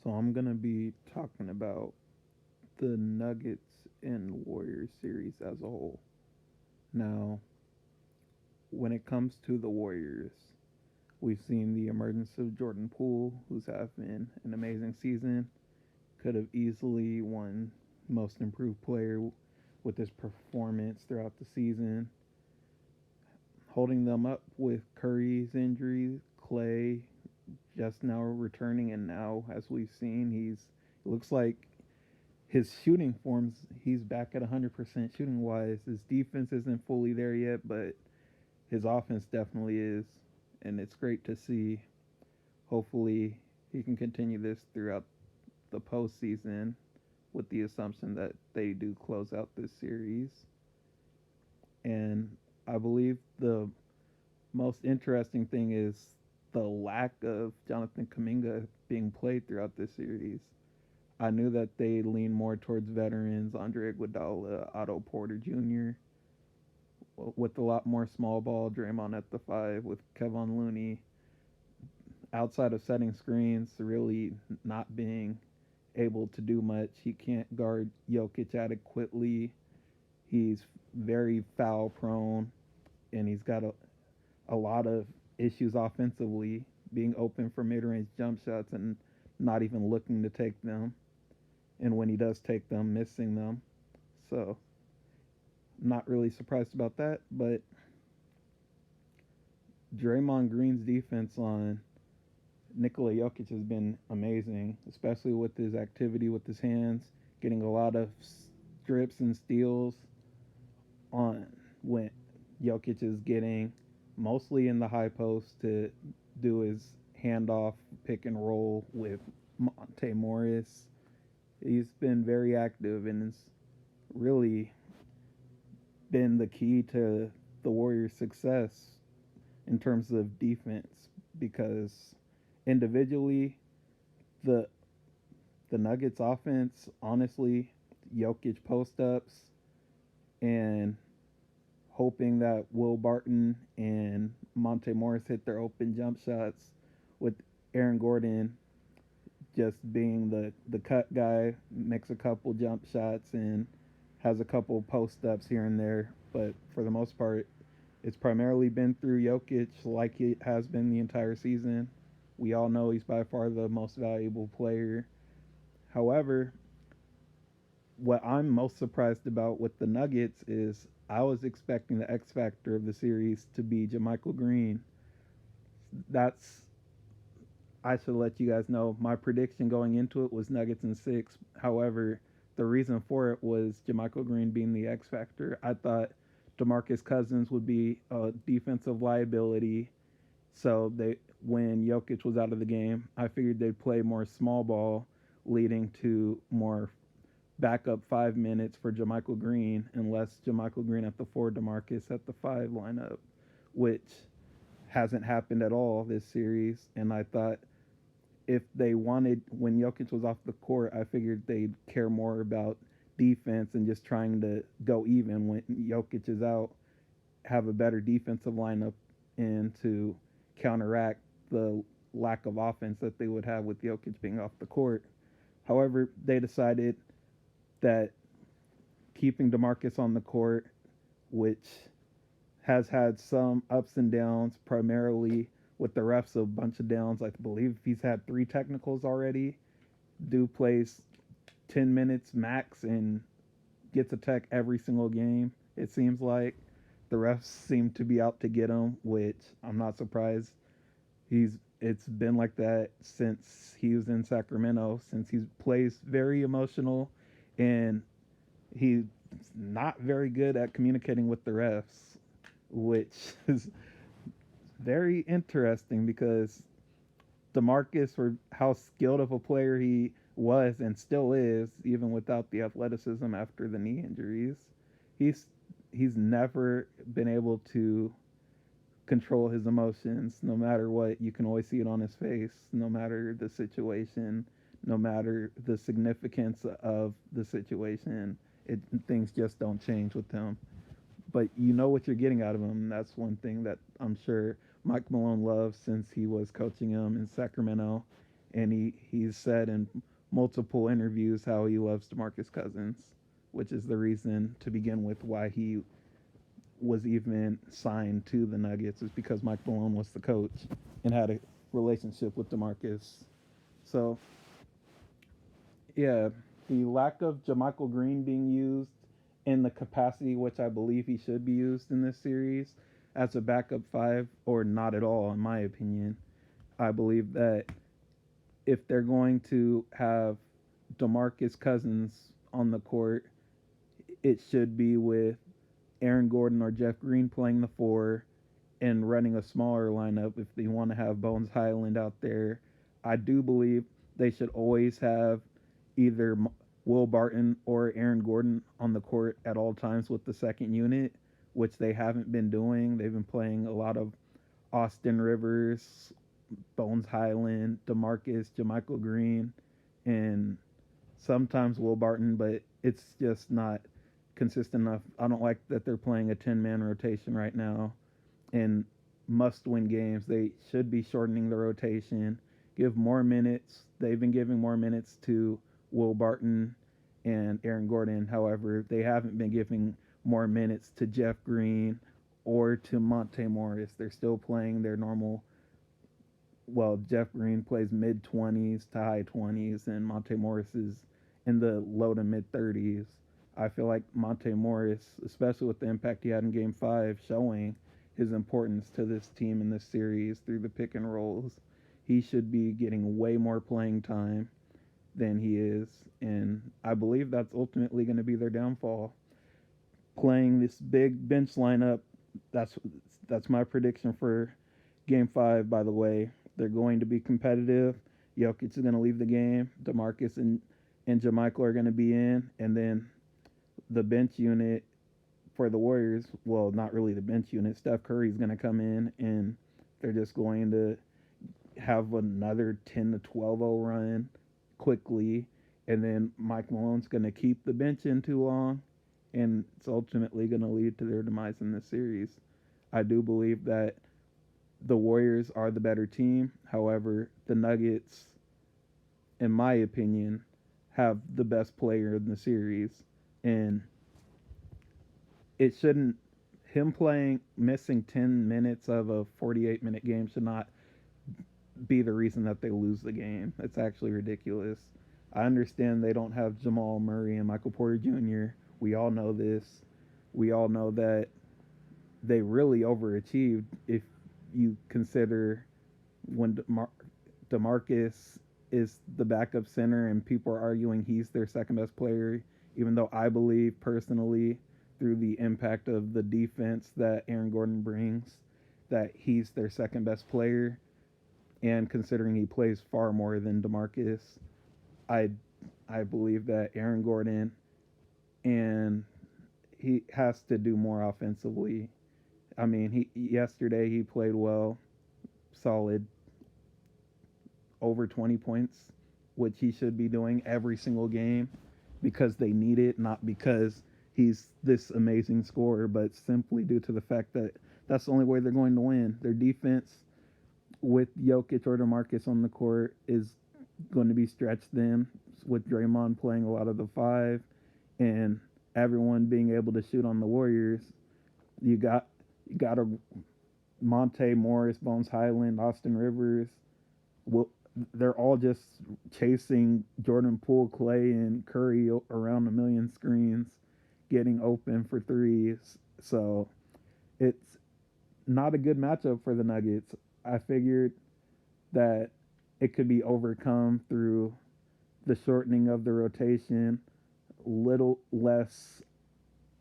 So I'm gonna be talking about the Nuggets and Warriors series as a whole. Now, when it comes to the Warriors, we've seen the emergence of Jordan Poole, who's having an amazing season. Could have easily won Most Improved Player with his performance throughout the season. Holding them up with Curry's injury, Clay just now returning, and now, as we've seen, it looks like his shooting forms, he's back at 100% shooting wise. His defense isn't fully there yet, but his offense definitely is. And it's great to see. Hopefully, he can continue this throughout the postseason with the assumption that they do close out this series. And I believe the most interesting thing is the lack of Jonathan Kaminga being played throughout this series. I knew that they lean more towards veterans, Andre Iguodala, Otto Porter Jr., with a lot more small ball, Draymond at the five, with Kevon Looney outside of setting screens, really not being able to do much. He can't guard Jokic adequately. He's very foul prone, and he's got a lot of issues offensively, being open for mid range jump shots and not even looking to take them. And when he does take them, missing them. So, not really surprised about that. But Draymond Green's defense on Nikola Jokic has been amazing, especially with his activity with his hands, getting a lot of strips and steals on when Jokic is getting mostly in the high post to do his handoff pick and roll with Monte Morris. He's been very active and has really been the key to the Warriors' success in terms of defense because individually the the Nuggets offense, honestly, Jokic post ups and hoping that Will Barton and Monte Morris hit their open jump shots with Aaron Gordon just being the cut guy, makes a couple jump shots and has a couple post ups here and there. But for the most part, it's primarily been through Jokic like it has been the entire season. We all know he's by far the most valuable player. However, what I'm most surprised about with the Nuggets is I was expecting the X factor of the series to be JaMychal Green. That's I should let you guys know my prediction going into it was Nuggets in six. However, the reason for it was JaMychal Green being the X factor. I thought DeMarcus Cousins would be a defensive liability. So they when Jokic was out of the game, I figured they'd play more small ball, leading to more backup 5 minutes for JaMychal Green and less JaMychal Green at the four, DeMarcus at the five lineup, which hasn't happened at all this series. And I thought if they wanted, when Jokic was off the court, I figured they'd care more about defense and just trying to go even when Jokic is out, have a better defensive lineup and to counteract the lack of offense that they would have with Jokic being off the court. However, they decided that keeping DeMarcus on the court, which has had some ups and downs, primarily with the refs, a bunch of downs. I believe he's had three technicals already. Dude plays 10 minutes max and gets a tech every single game, it seems like. The refs seem to be out to get him, which I'm not surprised. It's been like that since he was in Sacramento, since he plays very emotional and he's not very good at communicating with the refs, which is very interesting because DeMarcus, for how skilled of a player he was and still is, even without the athleticism after the knee injuries, he's he's never been able to control his emotions no matter what. You can always see it on his face, no matter the situation, no matter the significance of the situation. Things just don't change with him. But you know what you're getting out of him. That's one thing that I'm sure Mike Malone loves since he was coaching him in Sacramento. and he's said in multiple interviews how he loves DeMarcus Cousins, which is the reason to begin with why he was even signed to the Nuggets, is because Mike Malone was the coach and had a relationship with DeMarcus. So yeah, the lack of JaMychal Green being used in the capacity which I believe he should be used in this series as a backup five, or not at all, in my opinion. I believe that if they're going to have DeMarcus Cousins on the court, it should be with Aaron Gordon or Jeff Green playing the four and running a smaller lineup if they want to have Bones Highland out there. I do believe they should always have either Will Barton or Aaron Gordon on the court at all times with the second unit, which they haven't been doing. They've been playing a lot of Austin Rivers, Bones Highland, DeMarcus, JaMychal Green, and sometimes Will Barton, but it's just not consistent enough. I don't like that they're playing a 10-man rotation right now. In must-win games, they should be shortening the rotation, give more minutes. They've been giving more minutes to Will Barton and Aaron Gordon. However, they haven't been giving more minutes to Jeff Green or to Monte Morris. They're still playing their normal. Well, Jeff Green plays mid-20s to high 20s, and Monte Morris is in the low to mid-30s. I feel like Monte Morris, especially with the impact he had in Game 5, showing his importance to this team in this series through the pick and rolls, he should be getting way more playing time than he is, and I believe that's ultimately going to be their downfall. Playing this big bench lineup, that's my prediction for Game 5, by the way. They're going to be competitive. Jokic is going to leave the game. DeMarcus and JaMychal are going to be in, and then the bench unit for the Warriors, well, not really the bench unit. Steph Curry's going to come in, and they're just going to have another 10 to 12-0 run quickly, and then Mike Malone's going to keep the bench in too long, and it's ultimately going to lead to their demise in this series. I do believe that the Warriors are the better team. However, the Nuggets, in my opinion, have the best player in the series, and it shouldn't, him missing 10 minutes of a 48-minute game should not be the reason that they lose the game. It's actually ridiculous. I understand they don't have Jamal Murray and Michael Porter Jr. We all know this. We all know that they really overachieved if you consider when DeMarcus is the backup center and people are arguing he's their second best player, even though I believe personally through the impact of the defense that Aaron Gordon brings that he's their second best player, and considering he plays far more than DeMarcus, I believe that Aaron Gordon, and he has to do more offensively. I mean, yesterday he played well, solid, over 20 points, which he should be doing every single game because they need it, not because he's this amazing scorer, but simply due to the fact that that's the only way they're going to win. Their defense with Jokic or DeMarcus on the court is going to be stretched thin, with Draymond playing a lot of the five and everyone being able to shoot on the Warriors. You got a Monte Morris, Bones Highland, Austin Rivers. Well, they're all just chasing Jordan Poole, Clay, and Curry around a million screens, getting open for threes. So it's not a good matchup for the Nuggets. I figured that it could be overcome through the shortening of the rotation, little less.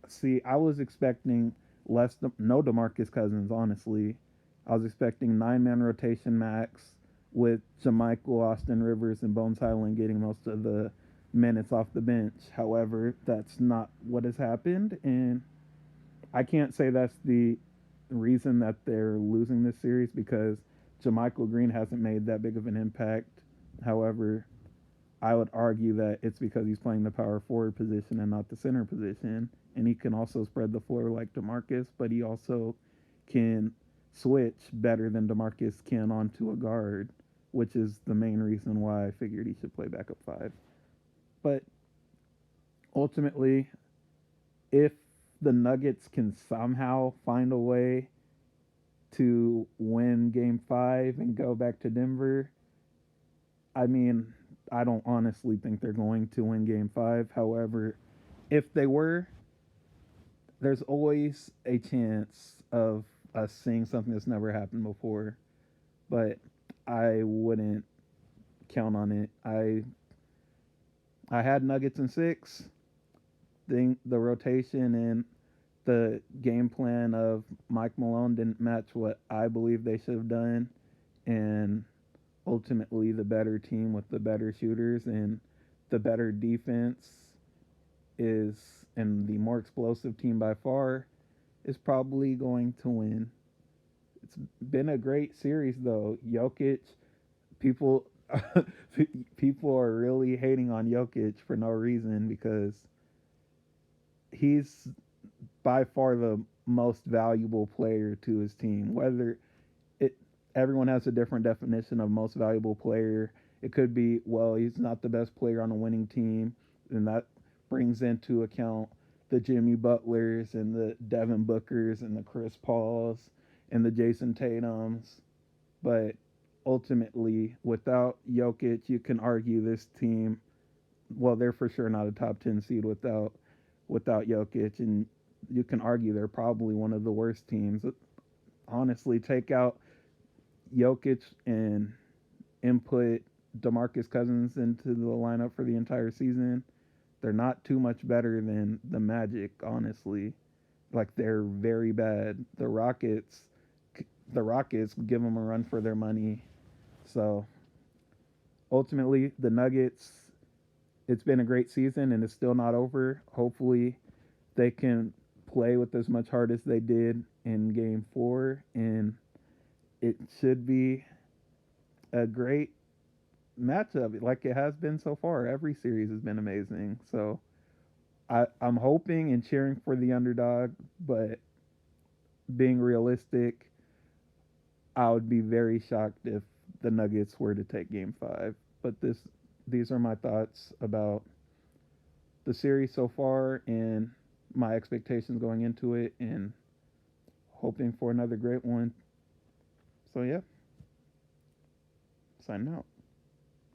See, I was expecting no DeMarcus Cousins, honestly. I was expecting 9-man rotation max with JaMychal, Austin Rivers, and Bones Highland getting most of the minutes off the bench. However, that's not what has happened, and I can't say that's the reason that they're losing this series because JaMychal Green hasn't made that big of an impact. However, I would argue that it's because he's playing the power forward position and not the center position, and he can also spread the floor like DeMarcus, but he also can switch better than DeMarcus can onto a guard. which is the main reason why I figured he should play backup five. But ultimately, if the Nuggets can somehow find a way to win game five and go back to Denver, I mean, I don't honestly think they're going to win game five. However, if they were, there's always a chance of us seeing something that's never happened before. But I wouldn't count on it. I had Nuggets in six. The rotation and the game plan of Mike Malone didn't match what I believe they should have done, and ultimately the better team with the better shooters and the better defense is, and the more explosive team by far is probably going to win. It's been a great series though. Jokic, people people are really hating on Jokic for no reason because he's by far the most valuable player to his team. Whether it everyone has a different definition of most valuable player. It could be, well, he's not the best player on a winning team, and that brings into account the Jimmy Butlers and the Devin Bookers and the Chris Pauls and the Jason Tatums. But ultimately, without Jokic, you can argue this team. Well, they're for sure not a top 10 seed without Jokic, and you can argue they're probably one of the worst teams. Honestly, take out Jokic and input DeMarcus Cousins into the lineup for the entire season, they're not too much better than the Magic, honestly. Like, they're very bad. The Rockets give them a run for their money. So ultimately, the Nuggets, it's been a great season and it's still not over. Hopefully, they can play with as much heart as they did in game four, and it should be a great matchup like it has been so far. Every series has been amazing. So I'm hoping and cheering for the underdog, but being realistic, I would be very shocked if the Nuggets were to take game five. But these are my thoughts about the series so far and my expectations going into it and hoping for another great one. So yeah, signing out.